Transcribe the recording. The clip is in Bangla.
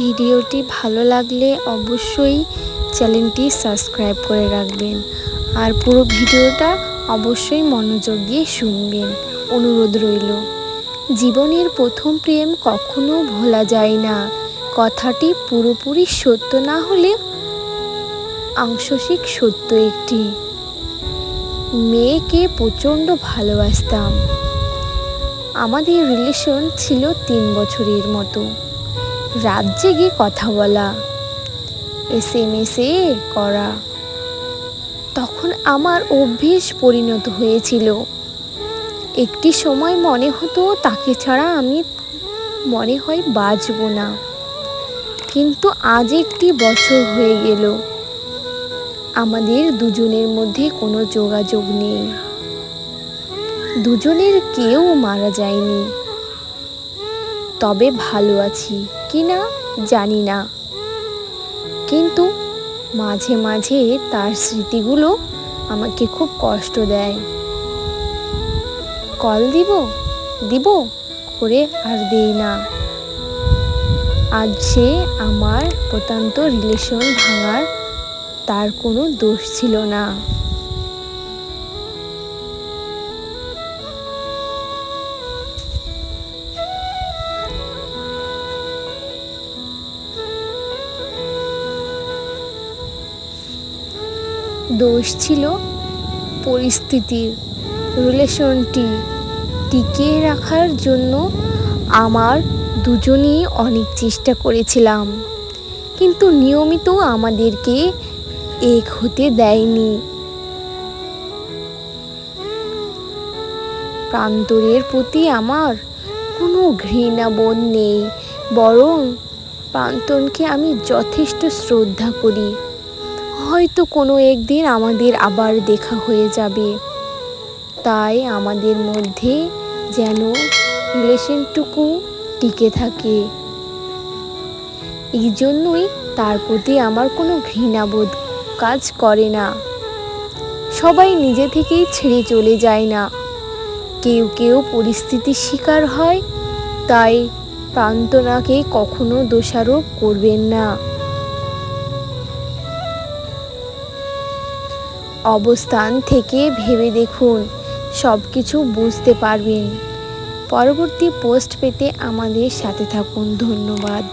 ভিডিওটি ভালো লাগলে অবশ্যই চ্যানেলটি সাবস্ক্রাইব করে রাখবেন আর পুরো ভিডিওটা অবশ্যই মনোযোগ দিয়ে শুনবেন, অনুরোধ রইল। জীবনের প্রথম প্রেম কখনো ভোলা যায় না, কথাটি পুরোপুরি সত্য না হলে আংশিক সত্য। একটি মেয়েকে প্রচণ্ড ভালোবাসতাম। আমাদের রিলেশন ছিল 3 বছরের মতো। রাত জেগে কথা বলা, SMS করা তখন আমার অভ্যেস পরিণত হয়েছিল। একটি সময় মনে হতো তাকে ছাড়া আমি মনে হয় বাঁচব না, কিন্তু আজ 1 বছর হয়ে গেল আমাদের দুজনের মধ্যে কোনো যোগাযোগ নেই। দুজনের কেউ মারা যায়নি, তবে ভালো আছি কিনা জানি না, কিন্তু মাঝে মাঝে তার স্মৃতিগুলো আমাকে খুব কষ্ট দেয়। কল দিব করে আর দেই না। আজ সে আমার প্রত্যন্ত রিলেশন ভাঙার তার কোনো দোষ ছিল না। দোষ ছিল পরিস্থিতির। রিলেশনটি টিকিয়ে রাখার জন্য আমার দুজনেই অনেক চেষ্টা করেছিলাম, কিন্তু নিয়মিত আমাদেরকে এক হতে দেয়নি। প্রান্তরের প্রতি আমার কোনো ঘৃণাবোধ নেই, বরং প্রান্তনকে আমি যথেষ্ট শ্রদ্ধা করি। হয়তো কোনো একদিন আমাদের আবার দেখা হয়ে যাবে, তাই আমাদের মধ্যে যেন রিলেশনটুকু টিকে থাকে। এই জন্যই তার প্রতি আমার কোনো ঘৃণাবোধ কাজ করে না। সবাই নিজে থেকেই ছেড়ে চলে যায় না, কেউ কেউ পরিস্থিতির শিকার হয়। তাই প্রান্তনাকে কখনো দোষারোপ করবেন না। অবস্থান থেকে ভেবে দেখুন, সব কিছু বুঝতে পারবেন। পরবর্তী পোস্ট পেতে আমাদের সাথে থাকুন। ধন্যবাদ।